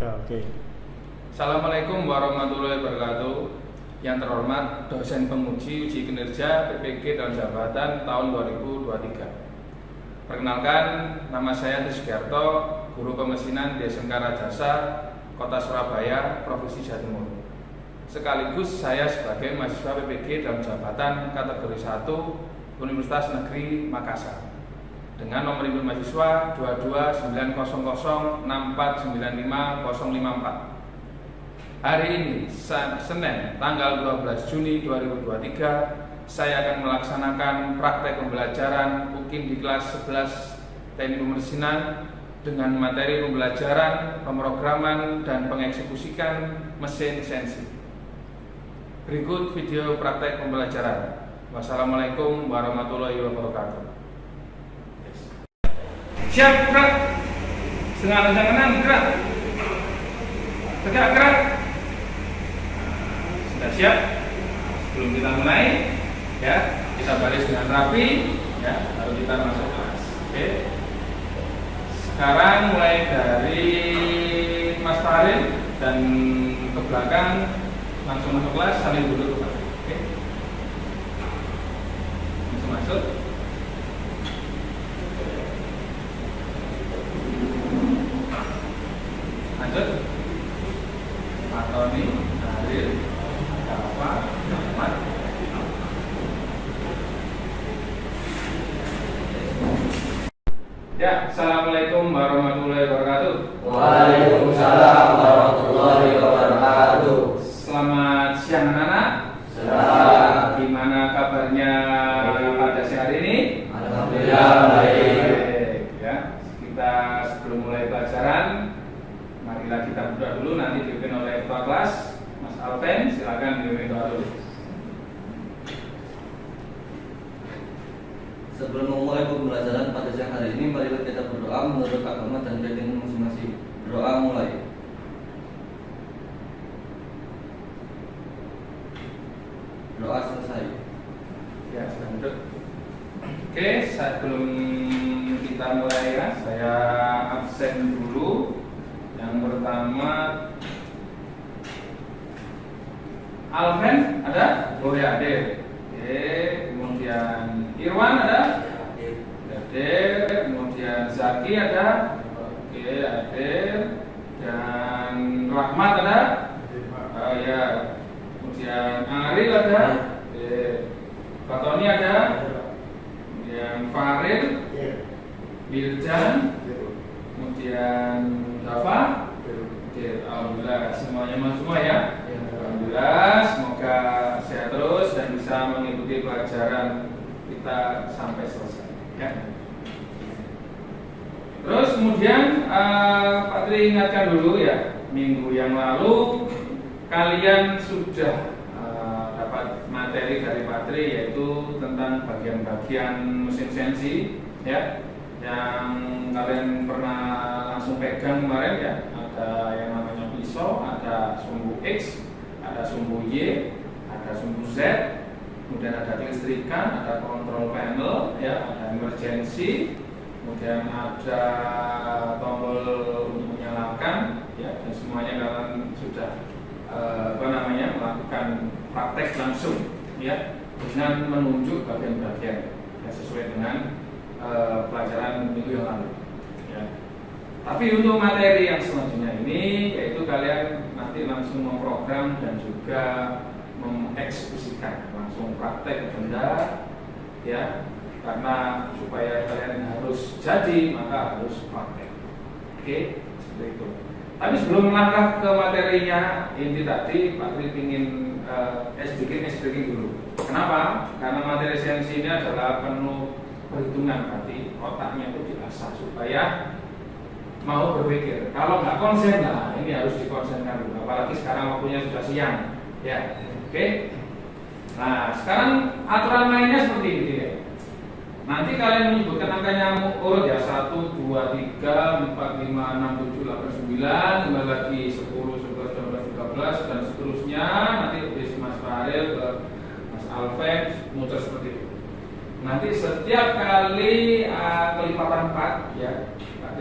Oke. Assalamualaikum warahmatullahi wabarakatuh. Yang terhormat dosen penguji uji kinerja PPG dan jabatan tahun 2023. Perkenalkan, nama saya Trisgiarto, guru pemesinan di SMK Rajasa, Kota Surabaya, Provinsi Jawa Timur. Sekaligus saya sebagai mahasiswa PPG dan jabatan kategori 1 Universitas Negeri Makassar. Dengan nomor induk mahasiswa 2290649554. Hari ini, Senin, tanggal 12 Juni 2023, saya akan melaksanakan praktek pembelajaran UKIM di kelas 11 Teknik Pemesinan dengan materi pembelajaran, pemrograman, dan pengeksekusikan mesin CNC. Berikut video praktek pembelajaran. Wassalamualaikum warahmatullahi wabarakatuh. Siap, gerak. Setengah kencang gerak. Tegak, gerak. Sudah siap? Sebelum kita mulai, ya, kita baris dengan rapi, ya, lalu kita masuk kelas. Oke. Sekarang mulai dari Mas Farid dan ke belakang langsung masuk kelas sambil duduk. Oke. Langsung masuk. Lanjut. Pak Tony, Aril, Kafa, Ahmad. Ya, assalamualaikum warahmatullahi wabarakatuh. Waalaikumsalam warahmatullahi wabarakatuh. Selamat siang anak-anak. Selamat. Gimana kabarnya pada siang hari ini? Alhamdulillah baik. Ya, kita sebelum mulai pelajaran, marilah kita berdoa dulu, nanti dipimpin oleh ketua kelas Mas Alven. Silakan dipimpin doa dulu. Sebelum memulai pembelajaran pada siang hari ini, marilah kita berdoa menurut agama dan keyakinan masing-masing. Berdoa mulai. Doa selesai. Ya, silakan duduk. Oke, sebelum kita mulai ya, saya absen dulu. Yang pertama, Alven ada? Oh ya, hadir. Oke, kemudian Irwan ada? Hadir. Kemudian Zaki ada? Oke, hadir. Dan Rahmat ada? Ya. Kemudian Aril ada? Oke. Pak Tony ada? Kemudian Farid, Biljan, kemudian Dafa. Oke, alhamdulillah semuanya semua ya. Alhamdulillah, semoga sehat terus dan bisa mengikuti pelajaran kita sampai selesai. Ya. Terus kemudian Pak Tri ingatkan dulu ya, minggu yang lalu kalian sudah dapat materi dari Pak Tri, yaitu tentang bagian-bagian mesin CNC ya, yang kalian pernah langsung pegang kemarin ya. Ada yang namanya pisau, ada sumbu X, ada sumbu Y, ada sumbu Z, kemudian ada kelistrikan, ada kontrol panel ya, ada emergency, kemudian ada tombol untuk menyalakan ya, dan semuanya kalian sudah melakukan praktek langsung ya, dengan menunjuk bagian-bagian ya, sesuai dengan pelajaran minggu yang lalu ya. Tapi untuk materi yang selanjutnya ini, yaitu kalian nanti langsung memprogram dan juga mengeksekusikan langsung praktek benda ya, karena supaya kalian harus jadi maka harus praktek. Oke, seperti itu. Tapi sebelum melangkah ke materinya, inti tadi Pak Tri ingin SBG dulu. Kenapa? Karena materi CNC ini adalah penuh perhitungan, berarti otaknya itu diasah supaya mau berpikir. Kalau nggak konsen, nah ini harus dikonsenkan dulu. Apalagi sekarang waktunya sudah siang, ya. Oke. Nah, sekarang aturan mainnya seperti ini ya. Nanti kalian menyebutkan angkanya urut ya, 1, 2, 3, 4, 5, 6, 7, 8, 9, kembali lagi 10, 11, 12, 13 dan seterusnya. Nanti dari Mas Faril ke Mas Alven muter seperti itu. Nanti setiap kali kelipatan 4 ya, Pak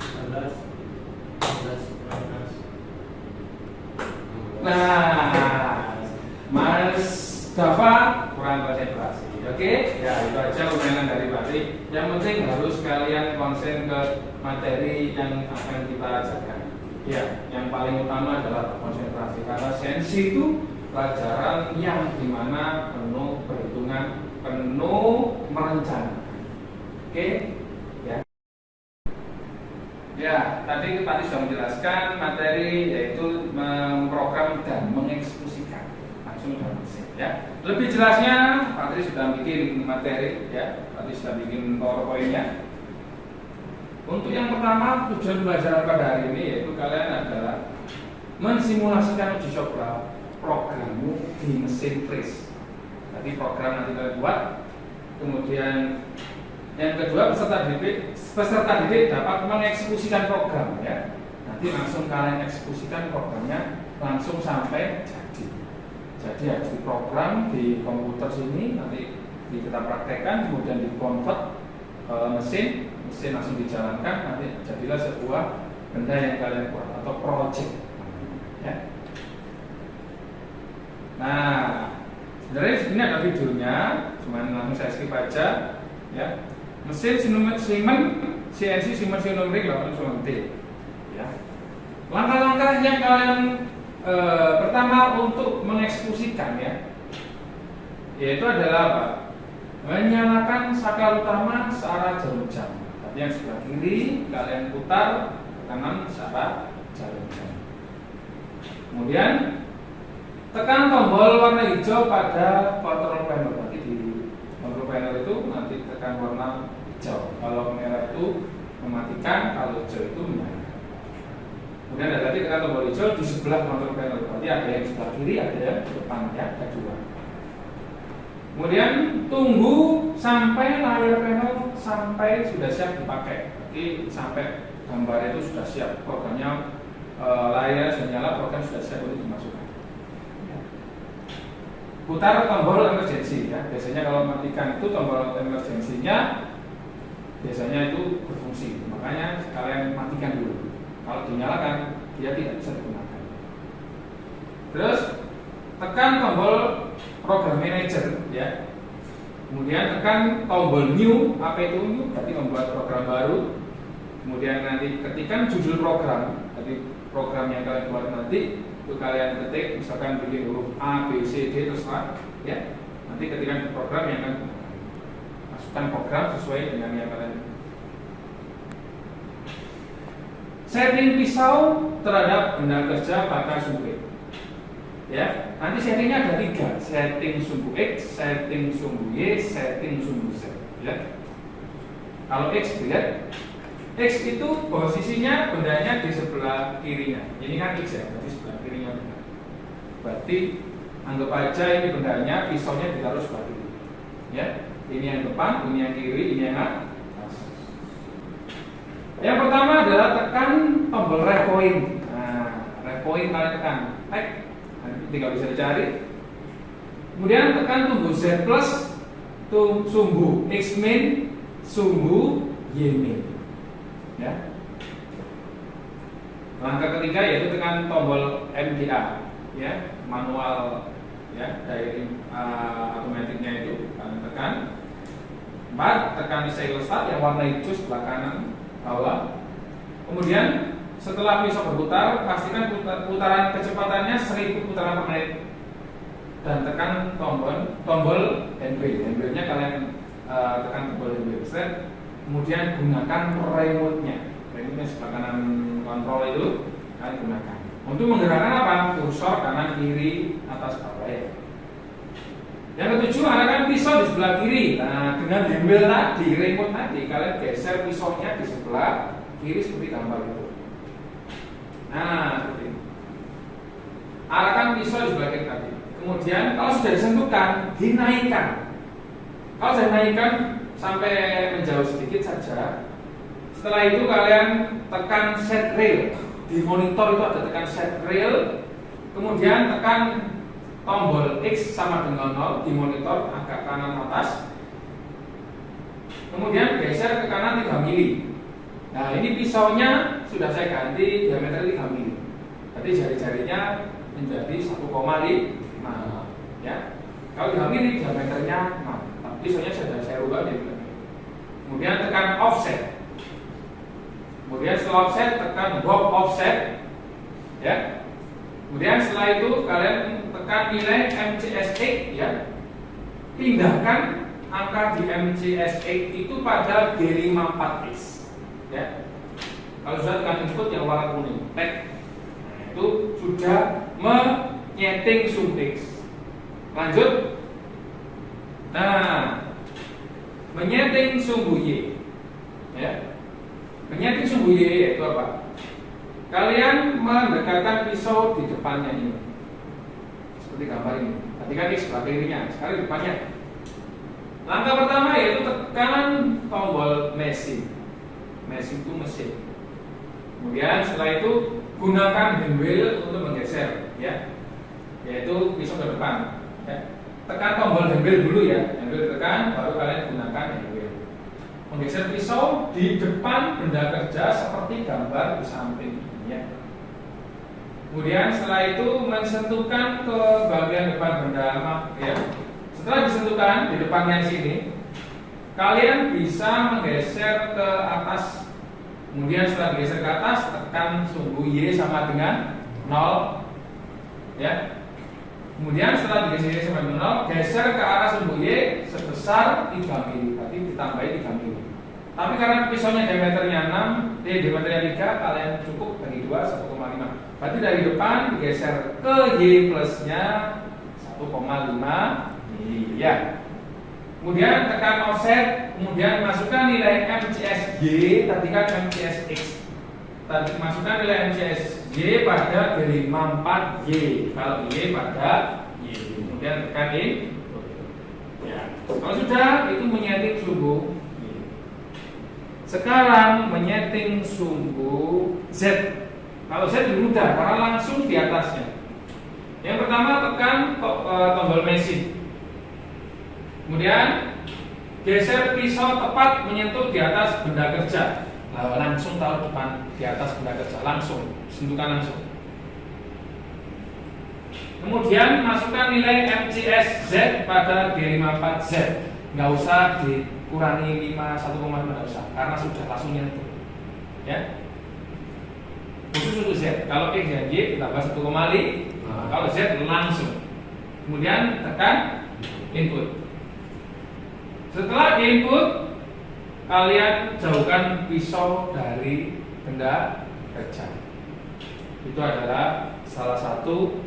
11, 12, 13. Nah, Mas Dava kurang konsentrasi. Oke, ya itu aja ujian dari Patri. Yang penting harus kalian konsen ke materi yang akan kita ajarkan. Ya, yang paling utama adalah konsentrasi karena sensi itu pelajaran yang dimana penuh perhitungan, penuh merencanakan. Oke, ya. Ya, tadi sudah menjelaskan materi yaitu memprogram dan mengeksekusikan langsung dalam mesin. Ya, lebih jelasnya Patri sudah bikin materi, ya, Patri sudah bikin PowerPoint-nya. Untuk yang pertama tujuan pembelajaran pada hari ini yaitu kalian adalah mensimulasikan uji coba programmu di mesin freeze. Tadi program nanti kalian buat, kemudian yang kedua peserta didik dapat mengeksekusikan program, ya. Nanti langsung kalian eksekusikan programnya langsung sampai jadi. Jadi ada program di komputer sini nanti kita praktekkan, kemudian dikonvert ke mesin langsung dijalankan, nanti jadilah sebuah benda yang kalian buat atau project. Ya. Nah, sebenarnya ini ada videonya, cuman langsung saya skip aja, ya. Mesin CNC Siemens Numeric 890T. Ya. Langkah-langkah yang kalian pertama untuk mengeksekusikan, ya, yaitu adalah apa? Menyalakan saklar utama searah jarum jam. Tadi yang sebelah kiri kalian putar ke kanan searah jarum jam. Kemudian tekan tombol warna hijau pada control panel. Nanti di control panel itu nanti tekan warna hijau. Kalau merah itu mematikan, kalau hijau itu menyalakan. Kemudian ada tadi tekan tombol hijau di sebelah control panel. Berarti ada yang sebelah kiri, ada yang di depan, ya, ada dua. Kemudian tunggu sampai layar panel sampai sudah siap dipakai. Jadi sampai gambar itu sudah siap, programnya layar sudah nyala, program sudah siap untuk dimasukkan. Putar tombol emergency, ya. Biasanya kalau matikan itu tombol emergensinya biasanya itu berfungsi. Makanya kalian matikan dulu. Kalau dinyalakan dia tidak bisa digunakan. Terus tekan tombol program manager, ya. Kemudian tekan tombol new, apa itu new? Berarti membuat program baru. Kemudian nanti ketikkan judul program, jadi program yang kalian buat nanti itu kalian ketik, misalkan bikin huruf A, B, C, D terserah, ya. Nanti ketikkan program yang akan masukkan program sesuai dengan yang kalian. Setting pisau terhadap benda kerja pada sumbu. Ya, nanti settingnya ada 3, setting sumbu X, setting sumbu Y, setting sumbu Z. Ya. Kalau X dilihat, X itu posisinya bendanya di sebelah kirinya. Ini kan X, ya, berarti sebelah kirinya benda. Berarti anggap aja ini bendanya, pisaunya ditaruh sebelah kiri. Ya, ini yang depan, ini yang kiri, ini yang atas. Yang pertama adalah tekan tombol repoint. Nah, repoint kalian tekan, tinggal bisa dicari. Kemudian tekan sumbu Z plus, sumbu X min, sumbu Y min. Ya. Langkah ketiga yaitu tekan tombol MDA, ya, manual, ya, dari otomatiknya itu kalian tekan. 4. Tekan sail start yang warna hijau sebelah kanan bawah. Kemudian setelah pisau berputar, pastikan putaran kecepatannya 1000 putaran per menit dan tekan tombol handbrake. Handbrake-nya kalian tekan tombol handbrake. Kemudian gunakan remote-nya. Remote-nya sebelah kanan kontrol itu kalian gunakan. Untuk menggerakkan apa? Kursor kanan kiri atas bawah, ya. Yang ketujuh, arahkan pisau di sebelah kiri. Nah, dengan handle tadi, remote tadi, kalian geser pisaunya di sebelah kiri seperti gambar itu. Nah, seperti ini. Arahkan pisau di sebelah kiri tadi. Kemudian, kalau sudah disentuhkan, dinaikkan. Kalau sudah dinaikkan sampai menjauh sedikit saja. Setelah itu kalian tekan set rail. Di monitor itu ada tekan set rail. Kemudian tekan tombol X sama dengan 0 di monitor agak kanan atas. Kemudian geser ke kanan 3 mili. Nah, ini pisaunya sudah saya ganti diameter 3 mili. Jadi jari-jarinya menjadi 1,5. Ya. Kalau 3 mili diameternya 6. Tapi pisaunya sudah saya rubah jadi 3 mili. Kemudian tekan offset. Kemudian setelah offset tekan box offset. Ya. Kemudian setelah itu kalian tekan nilai MCSX, ya. Pindahkan angka di MCSX itu pada G54X, ya. Kalau sudah tekan input yang warna kuning, tag, itu sudah menyeting sumbu X. Lanjut. Nah, menyeting sumbu Y, ya. Menyeting sumbu Y yaitu apa? Kalian mendekatkan pisau di depannya ini, seperti gambar ini. Tadi kan X sebelah kirinya, sekarang depannya. Langkah pertama yaitu tekan tombol mesin. Mesin itu mesin. Kemudian setelah itu gunakan handwheel untuk menggeser, ya, yaitu pisau ke depan. Ya. Tekan tombol handwheel dulu, ya. Handwheel tekan, baru kalian gunakan handwheel. Menggeser pisau di depan benda kerja seperti gambar di samping. Ya. Kemudian setelah itu mensentuhkan ke bagian depan benda, ya. Setelah disentuhkan di depannya sini, kalian bisa menggeser ke atas. Kemudian setelah digeser ke atas, tekan sumbu Y sama dengan 0, ya. Kemudian setelah digeser Y sama dengan 0, geser ke arah sumbu Y sebesar 3 mili. Tadi ditambahi 3 mili. Tapi karena pisaunya diameternya 6, diameternya 3, kalian cukup bagi 2, 1,5. Berarti dari depan digeser ke Y plusnya 1,5 mili, ya. Kemudian tekan offset, kemudian masukkan nilai MCSY, tadi kan MCSX. Tadi masukkan nilai MCSY pada G54Y, kalau Y pada Y. Kemudian tekan in. Ya. Kalau sudah, itu menyeting sumbu. Sekarang menyeting sumbu Z. Kalau Z lebih mudah karena langsung di atasnya. Yang pertama tekan tombol mesin. Kemudian geser pisau tepat menyentuh di atas benda kerja. Langsung taruh depan di atas benda kerja, langsung sentuhkan langsung. Kemudian masukkan nilai MCSZ pada G54Z. Nggak usah dikurangi 1,5 nggak usah, karena sudah langsung nyentuh, ya. Khusus untuk Z, kalau X dan Y ditambah 1,5, kalau Z langsung. Kemudian tekan input. Setelah input, kalian jauhkan pisau dari benda kerja. Itu adalah salah satu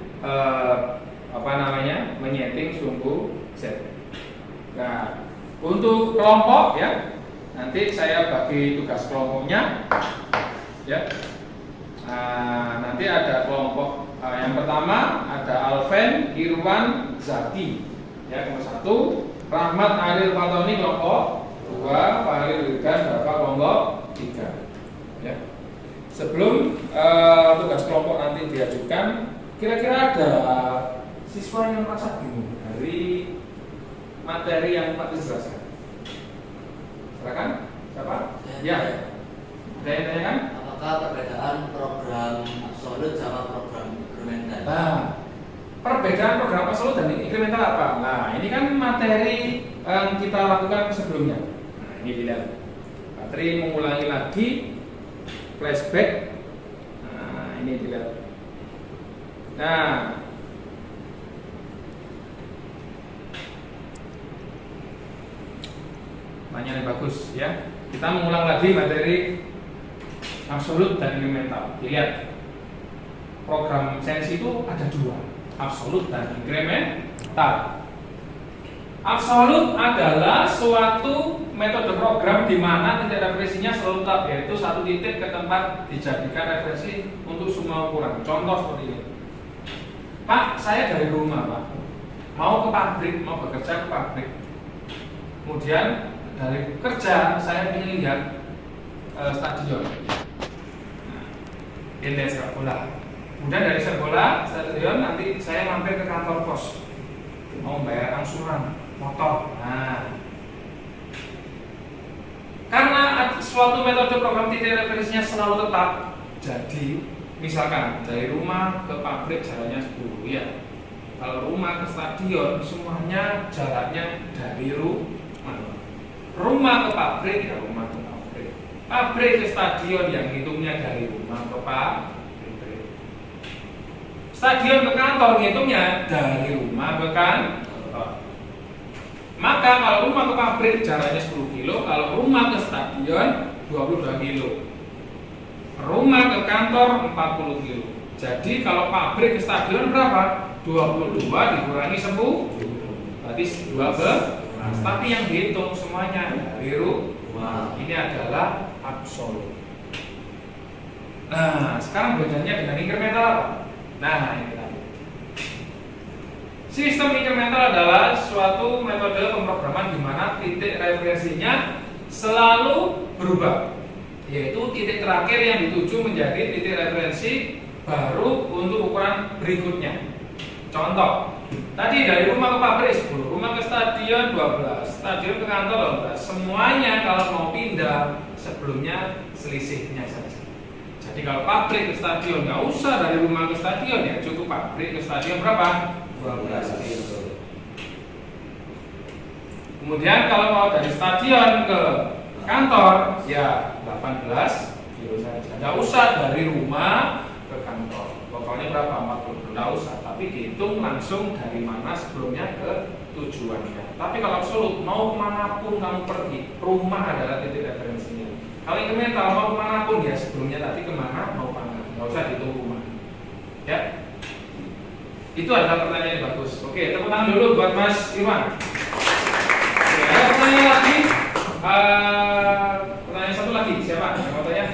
menyeting sumbu Z. Nah, untuk kelompok, ya, nanti saya bagi tugas kelompoknya, ya. Nanti ada kelompok yang pertama ada Alven, Irwan, Zaki, ya, kelompok 1, Rahmat, Aril, Fatoni kelompok 2, Fahri, Wildan, Bapak kelompok 3, ya. Sebelum tugas kelompok nanti diajukan, kira-kira ada siswa yang merasa bingung dari materi yang Pak dijelaskan. Silakan, siapa? Ya. Ada yang tanyakan? Apakah perbedaan program absolut sama program inkremental? Nah, perbedaan program absolut dan inkremental apa? Nah, ini kan materi yang kita lakukan sebelumnya. Nah, ini dilihat. Materi mengulangi lagi, flashback. Nah, ini dilihat. Nah, pertanyaan yang bagus ya. Kita mengulang lagi materi absolut dan inkremental. Dilihat. Program sensi itu ada dua, absolut dan inkremental. Absolut adalah suatu metode program di mana titik referensinya selalu tetap, yaitu satu titik ke tempat dijadikan referensi untuk semua ukuran. Contoh seperti ini. Pak, saya dari rumah, Pak, mau ke pabrik, mau bekerja ke pabrik. Kemudian dari kerja saya ingin lihat stadion. Ini sepak bola. Kemudian dari sekolah stadion nanti saya mampir ke kantor pos, mau bayar angsuran motor. Nah, karena suatu metode program titik referensinya selalu tetap, jadi misalkan dari rumah ke pabrik jaraknya 10 ya. Kalau rumah ke stadion semuanya jaraknya dari rumah. Rumah ke pabrik ya rumah ke pabrik. Pabrik ke stadion yang hitungnya dari rumah ke pabrik. Stadion ke kantor ngitungnya dari rumah ke kantor. Maka kalau rumah ke pabrik jaraknya 10 kilo, kalau rumah ke stadion 22 kilo. Rumah ke kantor 40 kilo. Jadi kalau pabrik ke stadion berapa? 22 dikurangi 10. Berarti 12. Tapi yang dihitung semuanya dari rumah. Ini adalah absolut. Nah, sekarang bedanya dengan inkremental apa? Nah, ini tadi. Sistem inkremental adalah suatu metode pemrograman di mana titik referensinya selalu berubah, yaitu titik terakhir yang dituju menjadi titik referensi baru untuk ukuran berikutnya. Contoh, tadi dari rumah ke pabrik 10, rumah ke stadion 12, stadion ke kantor 12. Semuanya kalau mau pindah sebelumnya selisihnya saja. Jadi kalau pabrik ke stadion nggak usah dari rumah ke stadion ya, cukup pabrik ke stadion berapa? 12 kilo. Kemudian kalau mau dari stadion ke kantor ya 18 kilo saja. Nggak usah dari rumah ke kantor. Pokoknya berapa? 40 nggak usah. Tapi dihitung langsung dari mana sebelumnya ke tujuannya. Tapi kalau absolut mau kemanapun kamu pergi, rumah adalah titik referensinya. Kalau inkremental mau kemanapun ya sebelumnya tadi kemana mau mana, nggak usah dihitung rumah. Ya, itu adalah pertanyaan yang bagus. Oke, tepuk tangan dulu buat Mas Irwan. Oke, ada pertanyaan lagi. Pertanyaan satu lagi, siapa? Yang mau tanya?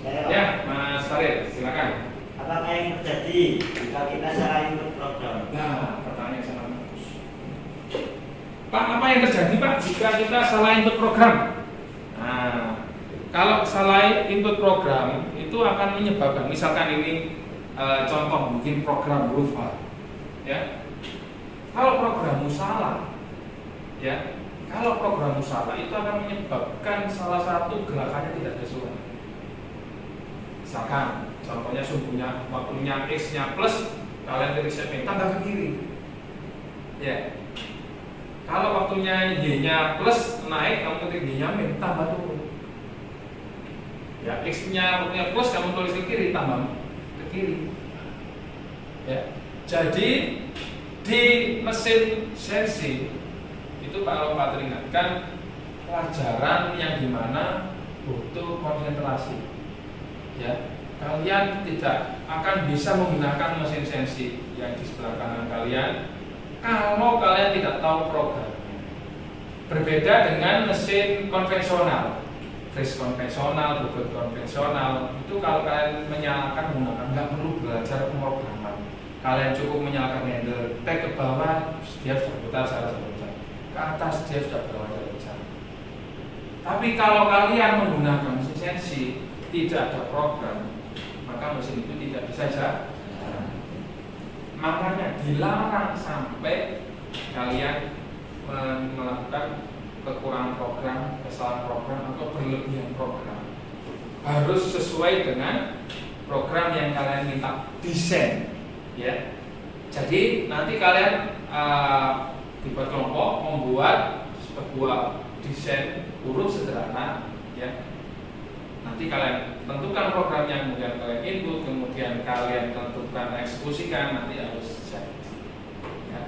Saya. Ya, Mas Farid, silakan. Apakah yang terjadi jika kita salah input program? Nah, pertanyaan yang sangat bagus. Pak, apa yang terjadi Pak jika kita salah input program? Nah, kalau salah input program itu akan menyebabkan, misalkan ini contoh mungkin program huruf A, ya. Kalau programmu salah, ya, kalau programmu salah itu akan menyebabkan salah satu gerakannya tidak sesuai. Misalkan, contohnya sumbunya waktunya x-nya plus, kalian ketik segmen tambah ke kiri, ya. Kalau waktunya y-nya plus naik, kamu ketik y-nya min tambah turun. Ya, x-nya waktunya plus, kamu tulis ke kiri tambah ke kiri. Ya, jadi di mesin sensi itu kalau Pak teringatkan pelajaran yang dimana butuh konsentrasi. Ya, kalian tidak akan bisa menggunakan mesin sensi yang di sebelah kanan kalian kalau kalian tidak tahu programnya. Berbeda dengan mesin konvensional, flash konvensional, bobot konvensional, itu kalau kalian menyalakan menggunakan nggak perlu belajar pemrograman. Kalian cukup menyalakan handle, tag ke bawah, dia sudah putar secara berputar. Ke atas dia sudah berputar. Tapi kalau kalian menggunakan mesin sensi, tidak ada program, maka mesin itu tidak bisa jalan. Makanya dilarang sampai kalian melakukan kekurangan program, kesalahan program atau berlebihan program. harus sesuai dengan program yang kalian minta desain, ya. Jadi nanti kalian dibuat kelompok membuat sebuah desain huruf sederhana, ya. Nanti kalian tentukan programnya, kemudian kalian input, kemudian kalian tentukan eksekusikan, nanti harus jadi. Ya.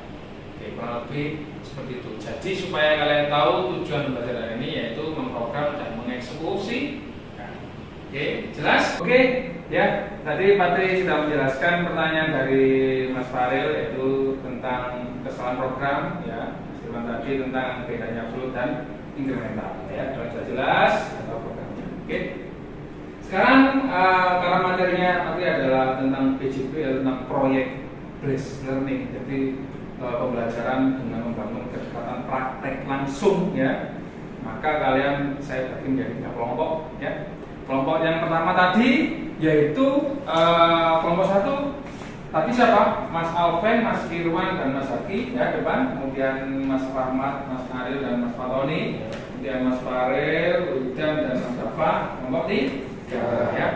Oke, kurang lebih seperti itu. Jadi supaya kalian tahu tujuan belajar ini yaitu memprogram dan mengeksekusi. Oke, jelas? Oke, ya. Tadi Patri sudah menjelaskan pertanyaan dari Mas Faril yaitu tentang kesalahan program, ya. Mas Firman tadi tentang bedanya absolut dan inkremental, ya. Sudah jelas atau programnya. Oke. Sekarang karena materinya nanti adalah tentang PJP, yaitu tentang proyek based learning. Jadi pembelajaran dengan membangun kedekatan praktek langsung, ya. Maka kalian saya bagi menjadi 3 kelompok, ya. Kelompok yang pertama tadi yaitu kelompok 1 tadi siapa? Mas Alven, Mas Firman dan Mas Haki, ya, depan. Kemudian Mas Rahmat, Mas Aril dan Mas Fatoni. Kemudian Mas Farel, Udan dan Mas Dafa. Kelompok 3, ya.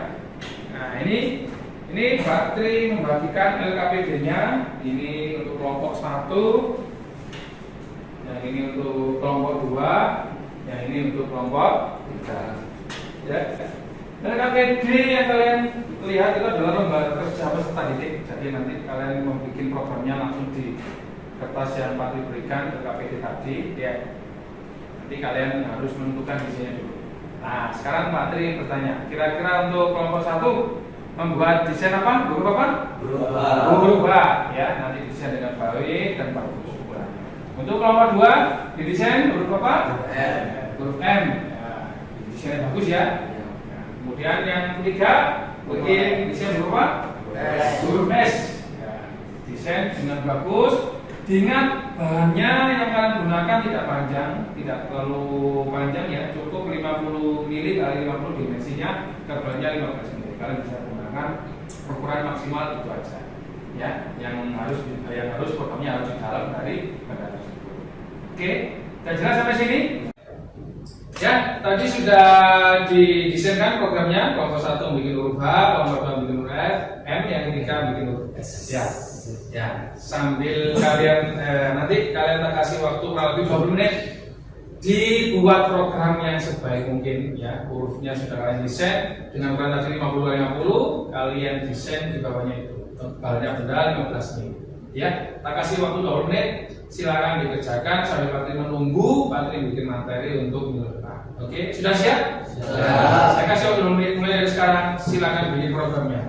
Nah, ini Patri membagikan LKPD-nya. Ini untuk kelompok 1, yang ini untuk kelompok 2, yang ini untuk kelompok 3. Ya. LKPD yang kalian lihat itu adalah lembar kerja peserta didik. Jadi nanti kalian membuat programnya langsung di kertas yang Patri berikan LKPD tadi, ya. Nanti kalian harus menentukan isinya dulu. Nah, sekarang Patri bertanya, kira-kira untuk kelompok 1 membuat desain apa? Huruf apa? Huruf A, ya. Nanti desain dengan baik dan bagus. Untuk kelompok 2 didesain huruf apa? Huruf M. Ya, desain bagus, ya. Kemudian yang ketiga, bikin desain huruf apa? Huruf S. Ya, desain dengan bagus. Diingat bahannya yang kalian gunakan tidak panjang, tidak terlalu panjang, ya. Cukup 50 mili kali 50 dimensinya, tebalnya 15 mili. Kalian bisa gunakan ukuran maksimal itu aja, ya. Yang harus programnya harus di dalam dari bahan tersebut. Oke, sudah jelas sampai sini? Ya, tadi sudah didesainkan programnya. Kelompok 1 bikin huruf H, kelompok 2 bikin huruf F, M, yang ketiga bikin huruf S. Ya, sambil kalian nanti kalian tak kasih waktu kurang lebih 20 menit dibuat program yang sebaik mungkin, ya. Hurufnya sudah kalian desain dengan ukuran tadi 50 kalian desain di bawahnya itu. Tebalnya benda 15 mili. Ya, tak kasih waktu 20 menit. Silakan dikerjakan sambil Patri menunggu Patri bikin materi untuk minggu depan. Oke, sudah siap? Sudah. Saya kasih waktu 20 menit mulai dari sekarang. Silakan bikin programnya.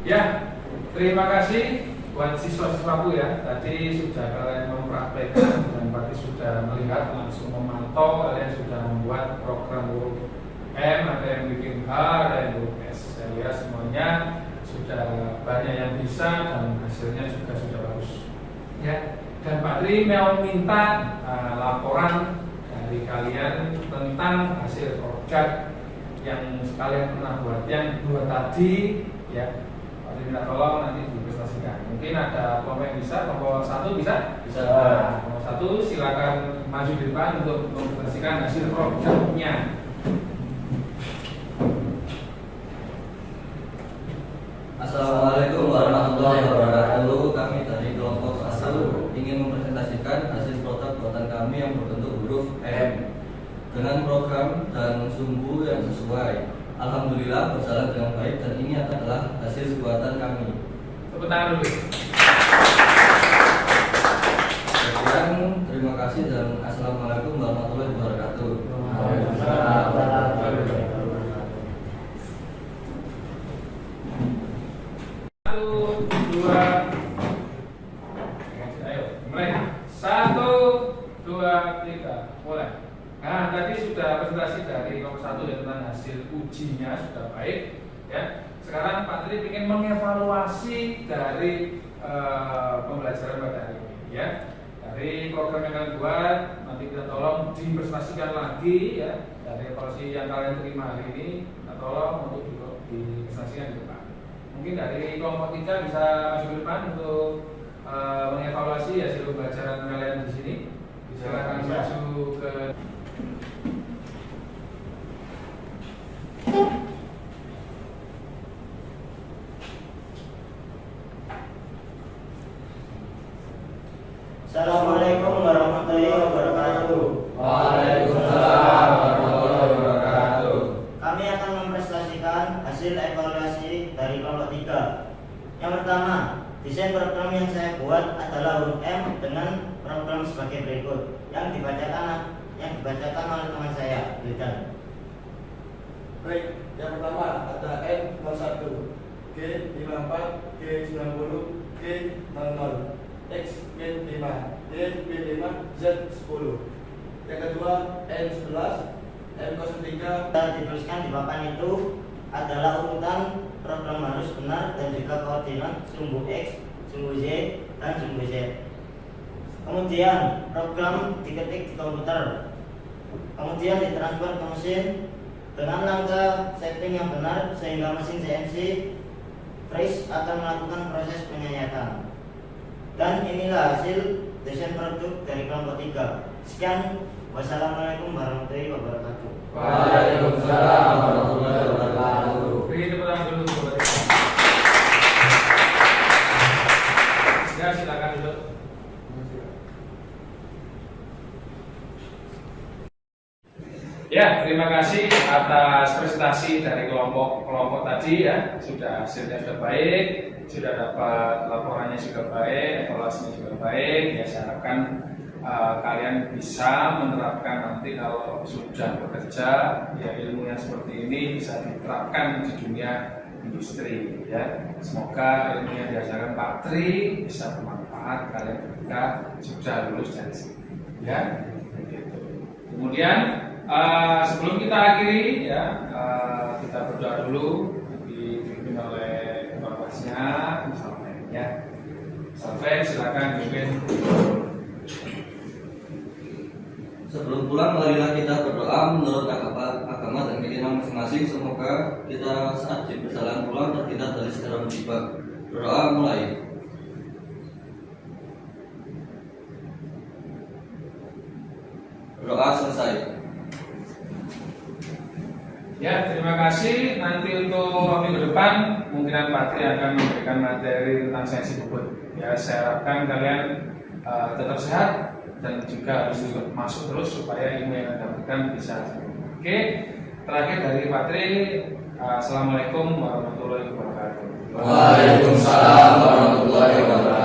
Ya, terima kasih buat siswa-siswaku ya. Tadi sudah kalian mempraktekkan dan Pak sudah melihat langsung memantau, kalian sudah membuat program huruf M, ada yang bikin H, ada yang huruf S. Saya lihat semuanya sudah banyak yang bisa dan hasilnya juga sudah bagus. Ya, dan Pak Tri mau minta laporan dari kalian tentang hasil project yang kalian pernah buat, yang dua tadi ya. Minta tolong nanti dipresentasikan. Mungkin ada kelompok yang bisa, kelompok satu bisa? Bisa. Nah, kelompok satu silakan maju di depan untuk mempresentasikan hasil produknya. Assalamualaikum warahmatullahi wabarakatuh. Kami dari kelompok 1 ingin mempresentasikan hasil produk buatan kami yang berbentuk huruf M dengan program dan sumbu yang sesuai. Alhamdulillah berjalan dengan baik dan ini adalah hasil buatan kami. Tepuk tangan dulu. Sekian, terima kasih dan assalamualaikum warahmatullahi wabarakatuh. Satu, dua, ayo mulai. 1, 2, 3, mulai. Nah, tadi sudah presentasi dari kelompok 1 ya, tentang hasil ujinya sudah baik ya. Sekarang Pak Tri ingin mengevaluasi dari pembelajaran pada hari ini ya. Dari program yang kalian buat, nanti kita tolong dipresentasikan lagi ya. Dari evaluasi yang kalian terima hari ini, kita tolong untuk dipresentasikan di depan. Mungkin dari kelompok 3 bisa masuk ke depan untuk mengevaluasi hasil pembelajaran kalian di sini. Silakan maju ke Assalamualaikum warahmatullahi wabarakatuh. Waalaikumsalam warahmatullahi wabarakatuh. Kami akan mempresentasikan hasil evaluasi dari kelompok 3. Yang pertama, desain program yang saya buat adalah huruf M dengan program sebagai berikut yang dibacakan oleh teman saya, Wildan. Baik, yang pertama ada N01, G54, G90, G00, X G5, Y B5, Z10. Yang kedua N11, M03. Kita dituliskan di papan itu adalah urutan program harus benar dan juga koordinat sumbu X, sumbu Y, dan sumbu Z. Kemudian program diketik di komputer, kemudian ditransfer ke mesin dengan langkah setting yang benar sehingga mesin CNC Freeze akan melakukan proses penyayatan. Dan inilah hasil desain produk dari kelompok 3. Sekian, wassalamualaikum warahmatullahi wabarakatuh. Waalaikumsalam warahmatullahi wabarakatuh. beri tepuk tangan dulu. Ya, silakan duduk. Ya, terima kasih atas presentasi dari kelompok tadi ya. Hasilnya sudah baik, sudah dapat laporannya juga baik, evaluasinya juga baik. Ya, saya harapkan kalian bisa menerapkan nanti kalau sudah bekerja, ya ilmu yang seperti ini bisa diterapkan di dunia industri ya. Semoga ilmu yang diajarkan Pak Tri bisa bermanfaat kalian ketika sudah lulus dari sini ya. Begitu. Kemudian sebelum kita akhiri ya, kita berdoa dulu, dipimpin oleh Bapaknya, Salven ya. Salven silakan pimpin. Sebelum pulang, marilah kita berdoa menurut agama dan keyakinan masing-masing. Semoga kita saat di perjalanan pulang terhindar dari segala musibah. Berdoa mulai. Berdoa selesai. Ya, terima kasih. Nanti untuk minggu depan kemungkinan Pak Tri akan memberikan materi tentang sensi bobot. Ya, saya harapkan kalian tetap sehat dan juga harus masuk terus supaya ilmu yang Anda dapatkan bisa. Oke, terakhir dari Pak Tri, assalamualaikum warahmatullahi wabarakatuh. Waalaikumsalam warahmatullahi wabarakatuh.